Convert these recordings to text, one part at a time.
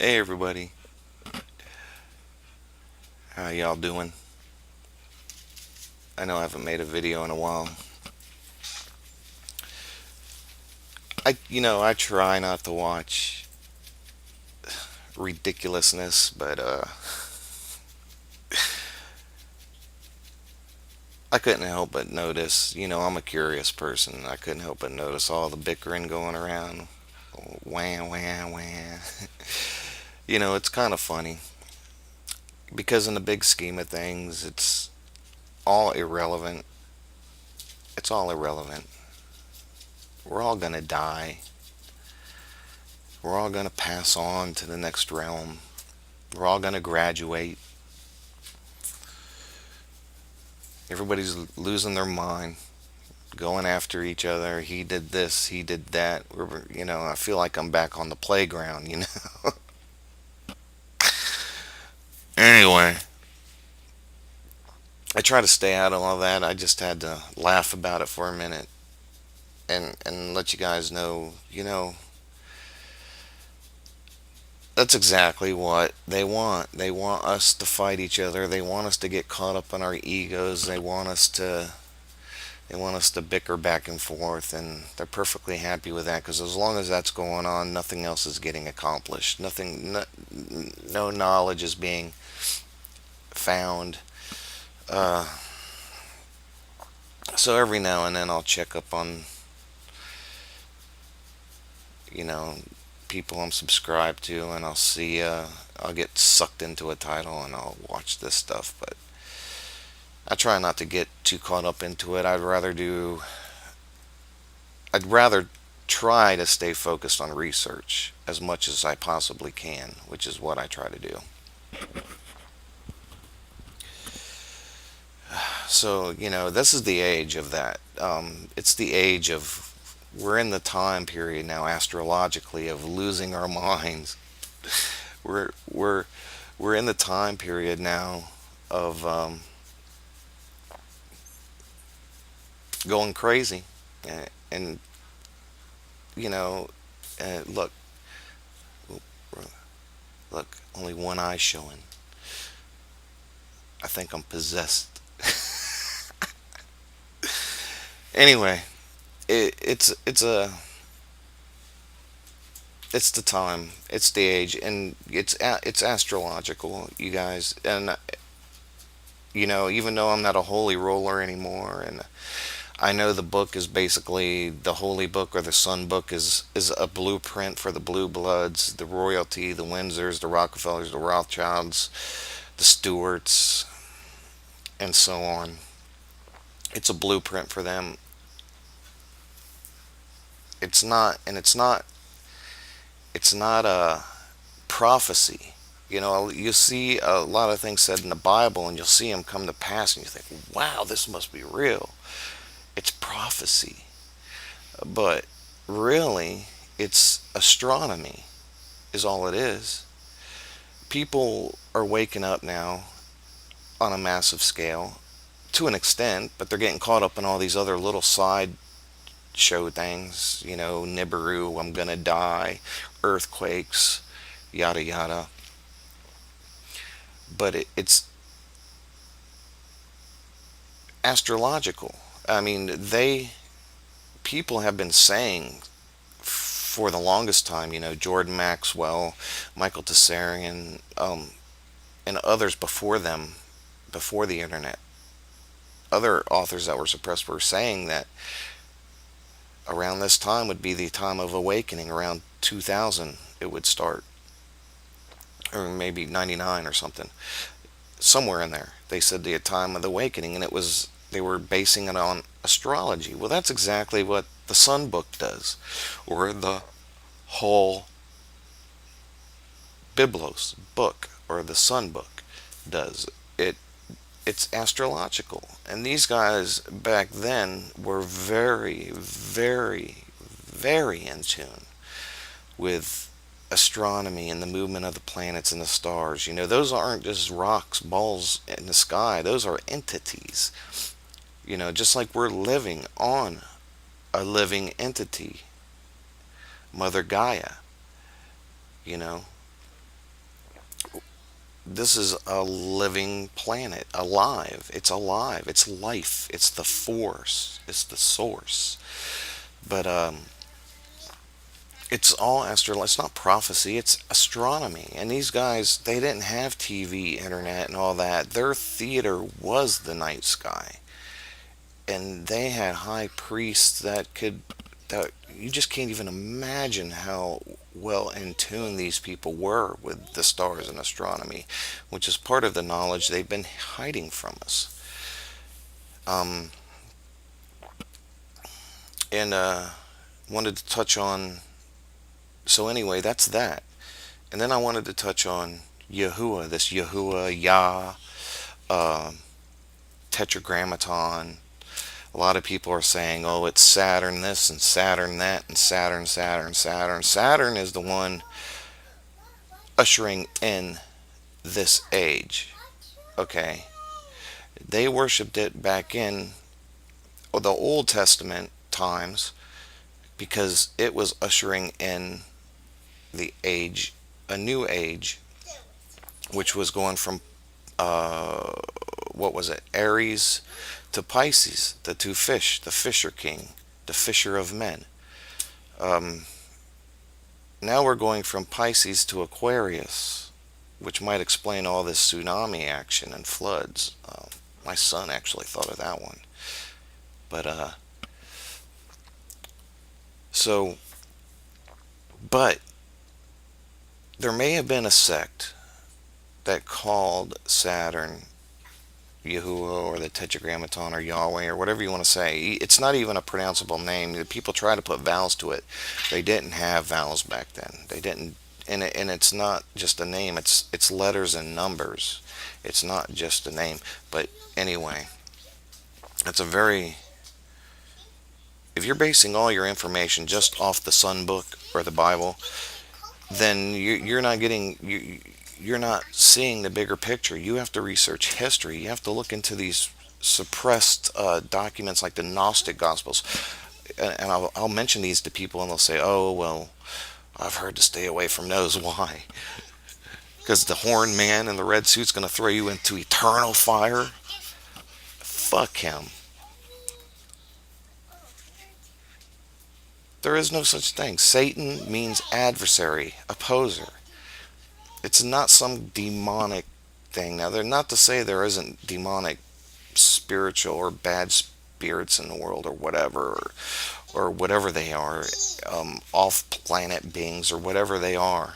Hey everybody, how y'all doing? I know I haven't made a video in a while. I try not to watch ridiculousness, but I couldn't help but notice. I'm a curious person. I couldn't help but notice all the bickering going around. Wham, wham, wham. It's kind of funny because in the big scheme of things, it's all irrelevant. It's all irrelevant. We're all gonna die. We're all gonna pass on to the next realm. We're all gonna graduate. Everybody's losing their mind, going after each other. He did this, he did that. I feel like I'm back on the playground. Anyway, I try to stay out of all that. I just had to laugh about it for a minute and let you guys know, that's exactly what they want. They want us to fight each other. They want us to get caught up in our egos. They want us to bicker back and forth, and they're perfectly happy with that because as long as that's going on, nothing else is getting accomplished. Nothing, no knowledge is being found. Uh, so every now and then I'll check up on, you know, people I'm subscribed to, and I'll get sucked into a title and I'll watch this stuff, but I try not to get too caught up into it. I'd rather try to stay focused on research as much as I possibly can, which is what I try to do. So, this is the age of that. It's the age of, we're in the time period now, astrologically, of losing our minds. We're, we're, we're in the time period now of going crazy. And, you know, look, look, only one eye showing. I think I'm possessed. Anyway, it, it's a it's the time, it's the age, and it's astrological, you guys. And even though I'm not a holy roller anymore, and I know the book is basically the holy book, or the sun book is a blueprint for the blue bloods, the royalty, the Windsors, the Rockefellers, the Rothschilds, the Stewarts, and so on. It's a blueprint for them. It's not a prophecy. You see a lot of things said in the Bible, and you'll see them come to pass, and you think, wow, this must be real. It's prophecy. But really, it's astronomy, is all it is. People are waking up now on a massive scale to an extent, but they're getting caught up in all these other little side show things, Nibiru, I'm gonna die, earthquakes, yada yada. But it's astrological. I mean, people have been saying for the longest time, Jordan Maxwell, Michael Tessarian, and others before them, before the internet, other authors that were suppressed were saying that around this time would be the time of awakening. Around 2000 it would start, or maybe 99 or something, somewhere in there. They said the time of the awakening, and they were basing it on astrology. Well, that's exactly what the sun book does, or the whole biblos book, or the sun book does. It's astrological, and these guys back then were very, very, very in tune with astronomy and the movement of the planets and the stars. Those aren't just rocks, balls in the sky. Those are entities. Just like we're living on a living entity, Mother Gaia. You know, this is a living planet, alive. It's alive. It's life. It's the force. It's the source. But it's all astro. It's not prophecy. It's astronomy. And these guys, they didn't have TV, internet, and all that. Their theater was the night sky, and they had high priests that could. That you just can't even imagine how well in tune these people were with the stars and astronomy, which is part of the knowledge they've been hiding from us. Um, and wanted to touch on. So anyway, that's that. And then I wanted to touch on Yahuwah, this Yahuwah, Yah, uh, Tetragrammaton. A lot of people are saying, oh, it's Saturn this and Saturn that and Saturn, Saturn, Saturn. Saturn is the one ushering in this age. Okay. They worshipped it back in the Old Testament times because it was ushering in the age, a new age, which was going from uh, what was it, Aries to Pisces, the two fish, the Fisher King, the Fisher of Men. Um, Now we're going from Pisces to Aquarius, which might explain all this tsunami action and floods. My son actually thought of that one. But so, but there may have been a sect that called Saturn Yahuwah or the Tetragrammaton or Yahweh or whatever you want to say. It's not even a pronounceable name. People try to put vowels to it. They didn't have vowels back then. They didn't, and it's not just a name. It's letters and numbers. It's not just a name. But anyway, it's a very. If you're basing all your information just off the Sun Book or the Bible, then you're not getting you're not seeing the bigger picture. You have to research history. You have to look into these suppressed documents like the Gnostic Gospels. And I'll mention these to people, and they'll say, "Oh, well, I've heard to stay away from those." Why? Because the horned man in the red suit's going to throw you into eternal fire? Fuck him. There is no such thing. Satan means adversary, opposer. It's not some demonic thing. Now, they're not to say there isn't demonic, spiritual, or bad spirits in the world, or whatever, or whatever they are, off-planet beings, or whatever they are.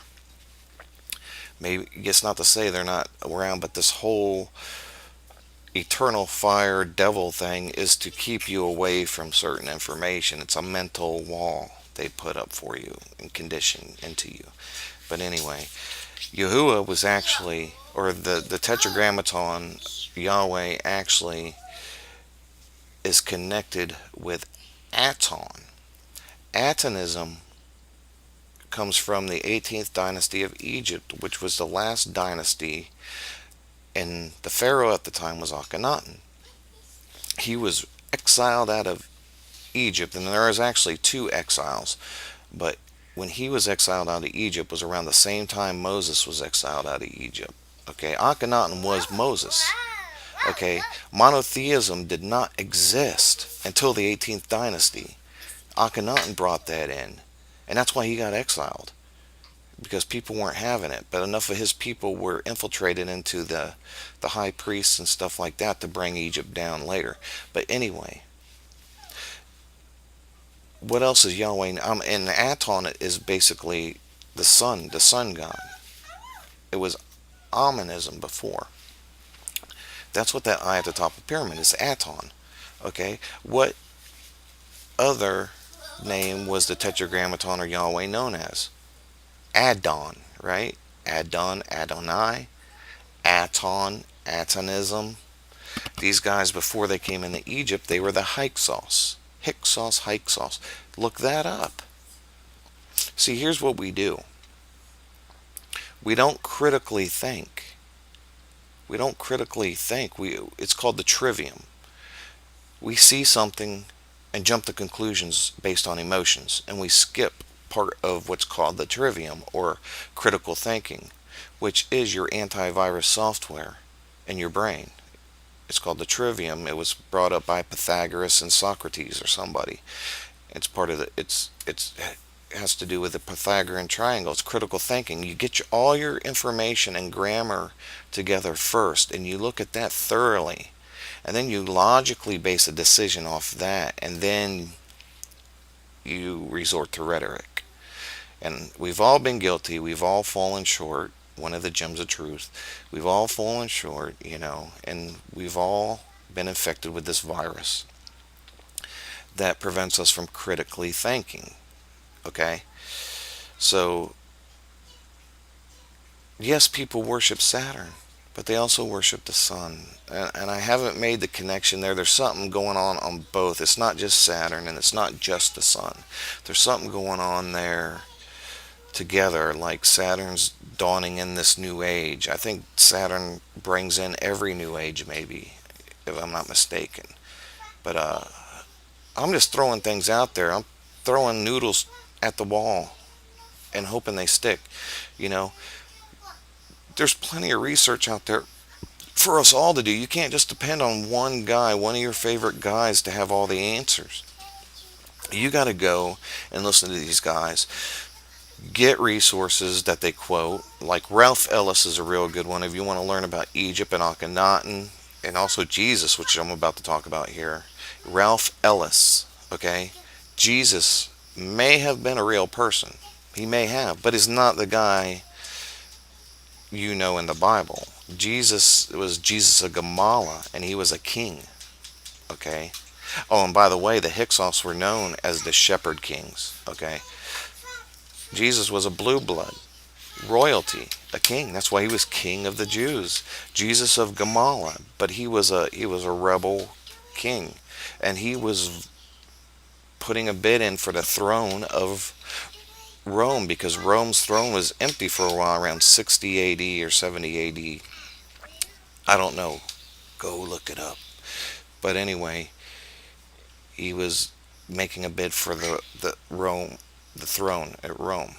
Maybe it's not to say they're not around, but this whole eternal fire devil thing is to keep you away from certain information. It's a mental wall they put up for you and condition into you. But anyway, Yahuwah was actually, or the Tetragrammaton, Yahweh actually is connected with Aton. Atonism comes from the 18th dynasty of Egypt, which was the last dynasty, and the pharaoh at the time was Akhenaten. He was exiled out of Egypt, and there is actually two exiles, but when he was exiled out of Egypt was around the same time Moses was exiled out of Egypt. Okay, Akhenaten was Moses. Okay, monotheism did not exist until the 18th dynasty. Akhenaten brought that in, and that's why he got exiled, because people weren't having it. But enough of his people were infiltrated into the high priests and stuff like that to bring Egypt down later. But anyway, what else is Yahweh? And Aton is basically the sun god. It was Aminism before. That's what that eye at the top of the pyramid is, Aton. Okay, what other name was the Tetragrammaton or Yahweh known as? Adon, right? Adon, Adon-i, Aton, Atonism. These guys, before they came into Egypt, they were the Hyksos. Hyksos, Hyksos. Look that up. See, here's what we do. We don't critically think. We don't critically think. It's called the trivium. We see something and jump to conclusions based on emotions, and we skip part of what's called the trivium or critical thinking. which is your antivirus software in your brain. It's called the trivium. It was brought up by Pythagoras and Socrates or somebody. It's part of the. It has to do with the Pythagorean triangle. It's critical thinking. You get all your information and grammar together first, and you look at that thoroughly, and then you logically base a decision off that, and then you resort to rhetoric. And we've all been guilty. We've all fallen short. One of the gems of truth. We've all fallen short, and we've all been infected with this virus that prevents us from critically thinking. Okay? So, yes, people worship Saturn, but they also worship the sun. And I haven't made the connection there. There's something going on both. It's not just Saturn and it's not just the sun. There's something going on there together, like Saturn's dawning in this new age. I think Saturn brings in every new age, maybe, if I'm not mistaken. But I'm just throwing things out there. I'm throwing noodles at the wall and hoping they stick. You know, there's plenty of research out there for us all to do. You can't just depend on one guy, one of your favorite guys, to have all the answers. You got to go and listen to these guys. Get resources that they quote. Like Ralph Ellis is a real good one if you want to learn about Egypt and Akhenaten and also Jesus, which I'm about to talk about here. Ralph Ellis, okay? Jesus may have been a real person. He may have, but is not the guy in the Bible. Jesus was Jesus of Gamala, and he was a king, okay? Oh, and by the way, the Hyksos were known as the shepherd kings, okay? Jesus was a blue blood, royalty, a king. That's why he was king of the Jews. Jesus of Gamala, but he was a rebel king, and he was putting a bid in for the throne of Rome because Rome's throne was empty for a while around 60 AD or 70 AD. I don't know. Go look it up. But anyway, he was making a bid for the throne at Rome,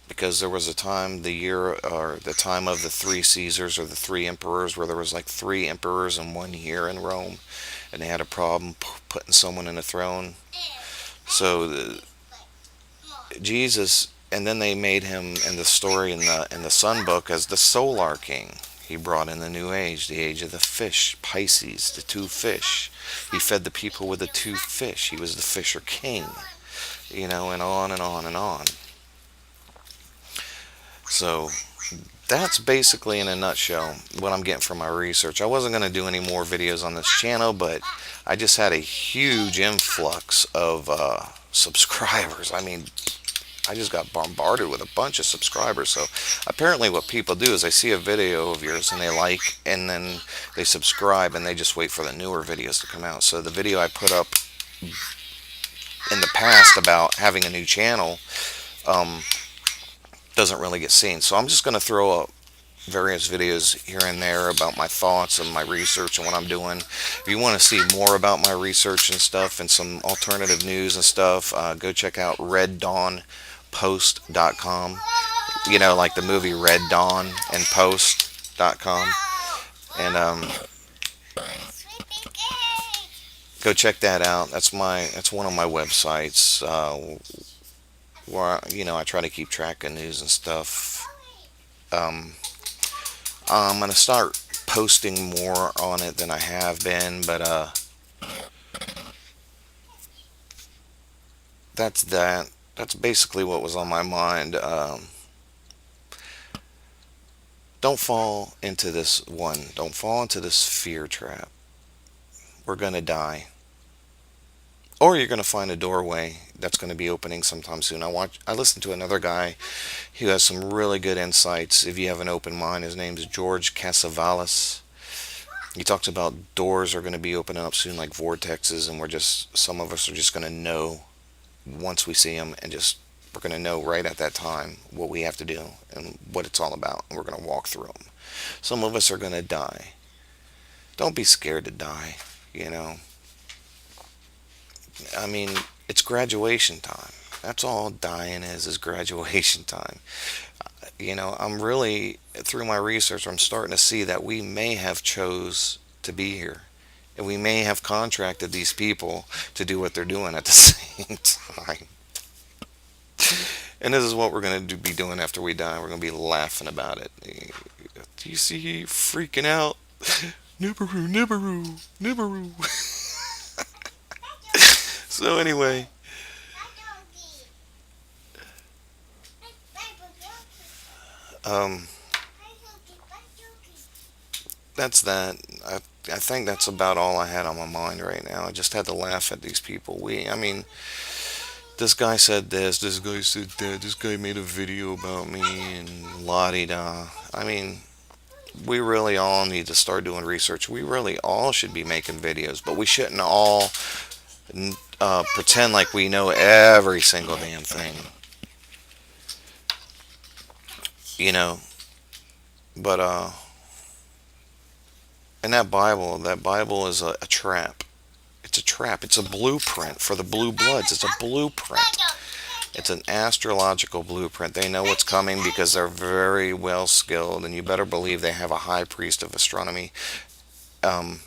because there was a time, the time of the three Caesars or the three emperors, where there was like three emperors in one year in Rome, and they had a problem putting someone in a throne. So Jesus, and then they made him in the story in the Sun book as the solar king. He brought in the new age, the age of the fish, Pisces, the two fish. He fed the people with the two fish. He was the fisher king, and on and on and on. So that's basically in a nutshell what I'm getting from my research. I wasn't going to do any more videos on this channel, but I just had a huge influx of subscribers. I mean, I just got bombarded with a bunch of subscribers. So apparently what people do is they see a video of yours and they like, and then they subscribe, and they just wait for the newer videos to come out. So the video I put up in the past about having a new channel doesn't really get seen. So I'm just going to throw up various videos here and there about my thoughts and my research and what I'm doing. If you want to see more about my research and stuff and some alternative news and stuff, go check out reddawnpost.com. Like the movie Red Dawn, and post.com. And go check that out. That's one of my websites where I try to keep track of news and stuff. I'm gonna start posting more on it than I have been, but that's that. That's basically what was on my mind. Don't fall into this Don't fall into this fear trap. We're gonna die. Or you're going to find a doorway that's going to be opening sometime soon. I listened to another guy who has some really good insights. If you have an open mind, his name's George Casavalis. He talks about doors are going to be opening up soon, like vortexes, and some of us are just going to know once we see them, and we're going to know right at that time what we have to do and what it's all about, and we're going to walk through them. Some of us are going to die. Don't be scared to die, I mean, it's graduation time. That's all dying is graduation time. I'm really, through my research, I'm starting to see that we may have chose to be here. And we may have contracted these people to do what they're doing at the same time. And this is what we're going to be doing after we die. We're going to be laughing about it. Do you see freaking out? Nibiru, Nibiru, Nibiru. So anyway, um, that's that. I think that's about all I had on my mind right now. I just had to laugh at these people. I mean, this guy said this guy said that, this guy made a video about me, and la di da. I mean, we really all need to start doing research. We really all should be making videos, but we shouldn't all pretend like we know every single damn thing, you know. But and that Bible is a trap. It's a trap. It's a blueprint for the blue bloods. It's a blueprint. It's an astrological blueprint. They know what's coming because they're very well skilled, and you better believe they have a high priest of astronomy um,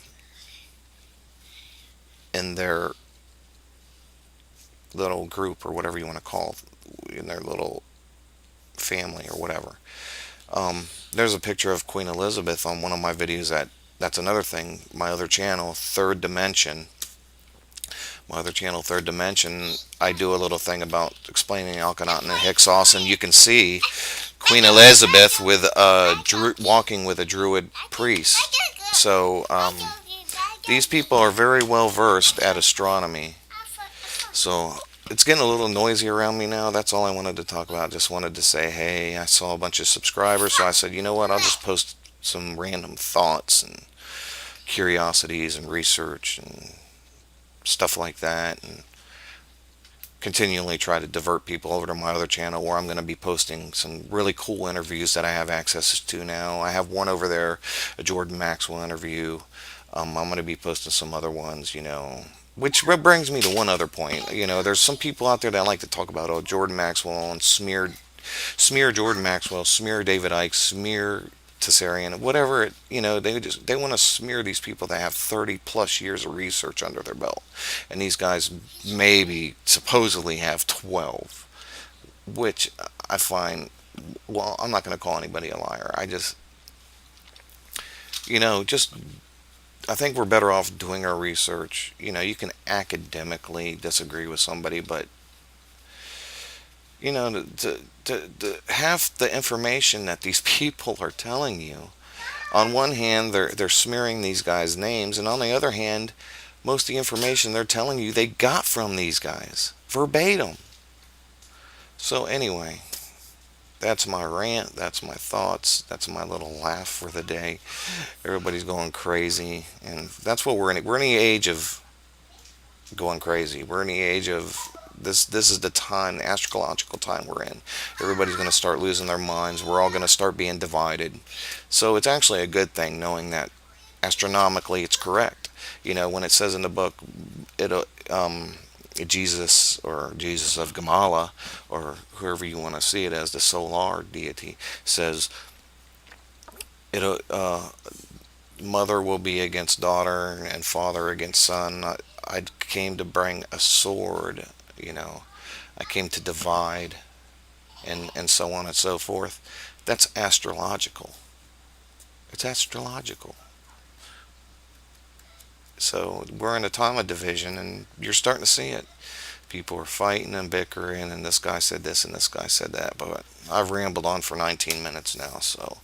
in their little group, or whatever you want to call it, in their little family or whatever. There's a picture of Queen Elizabeth on one of my videos. That's another thing. My other channel, Third Dimension. My other channel, Third Dimension, I do a little thing about explaining Akhenaten and Hyksos, and you can see Queen Elizabeth with walking with a druid priest. So these people are very well versed at astronomy. So it's getting a little noisy around me now. That's all I wanted to talk about. Just wanted to say, hey, I saw a bunch of subscribers, so I said, you know what, I'll just post some random thoughts and curiosities and research and stuff like that, and continually try to divert people over to my other channel, where I'm going to be posting some really cool interviews that I have access to now. I have one over there, a Jordan Maxwell interview. I'm going to be posting some other ones, which brings me to one other point. There's some people out there that like to talk about, oh, Jordan Maxwell, and smear Jordan Maxwell, smear David Icke, smear Tessarian, whatever they want to smear these people that have 30 plus years of research under their belt, and these guys maybe supposedly have 12, which I find, well, I'm not going to call anybody a liar. I just just I think we're better off doing our research. You can academically disagree with somebody, but to have the information that these people are telling you. On one hand, they're smearing these guys' names, and on the other hand, most of the information they're telling you they got from these guys verbatim. So anyway, that's my rant. That's my thoughts. That's my little laugh for the day. Everybody's going crazy, and that's what we're in. We're in the age of going crazy. We're in the age of this is the time, the astrological time we're in. Everybody's going to start losing their minds. We're all going to start being divided. So it's actually a good thing knowing that astronomically it's correct. When it says in the book, Jesus, or Jesus of Gamala, or whoever you want to see it as, the solar deity, says it mother will be against daughter and father against son. I came to bring a sword. I came to divide, and so on and so forth. That's astrological. It's astrological. So we're in a time of division, and you're starting to see it. People are fighting and bickering, and this guy said this and this guy said that. But I've rambled on for 19 minutes now, so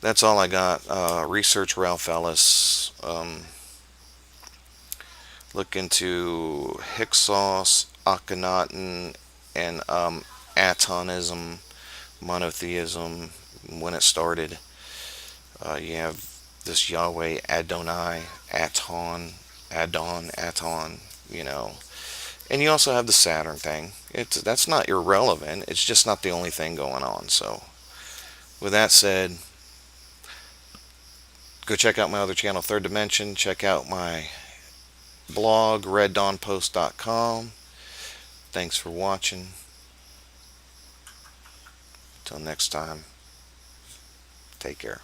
that's all I got. Research Ralph Ellis. Look into Hyksos, Akhenaten, and Atonism, monotheism, when it started. You have this Yahweh, Adon-i, Aton, And you also have the Saturn thing. That's not irrelevant. It's just not the only thing going on. So, with that said, go check out my other channel, Third Dimension. Check out my blog, reddawnpost.com. Thanks for watching. Till next time, take care.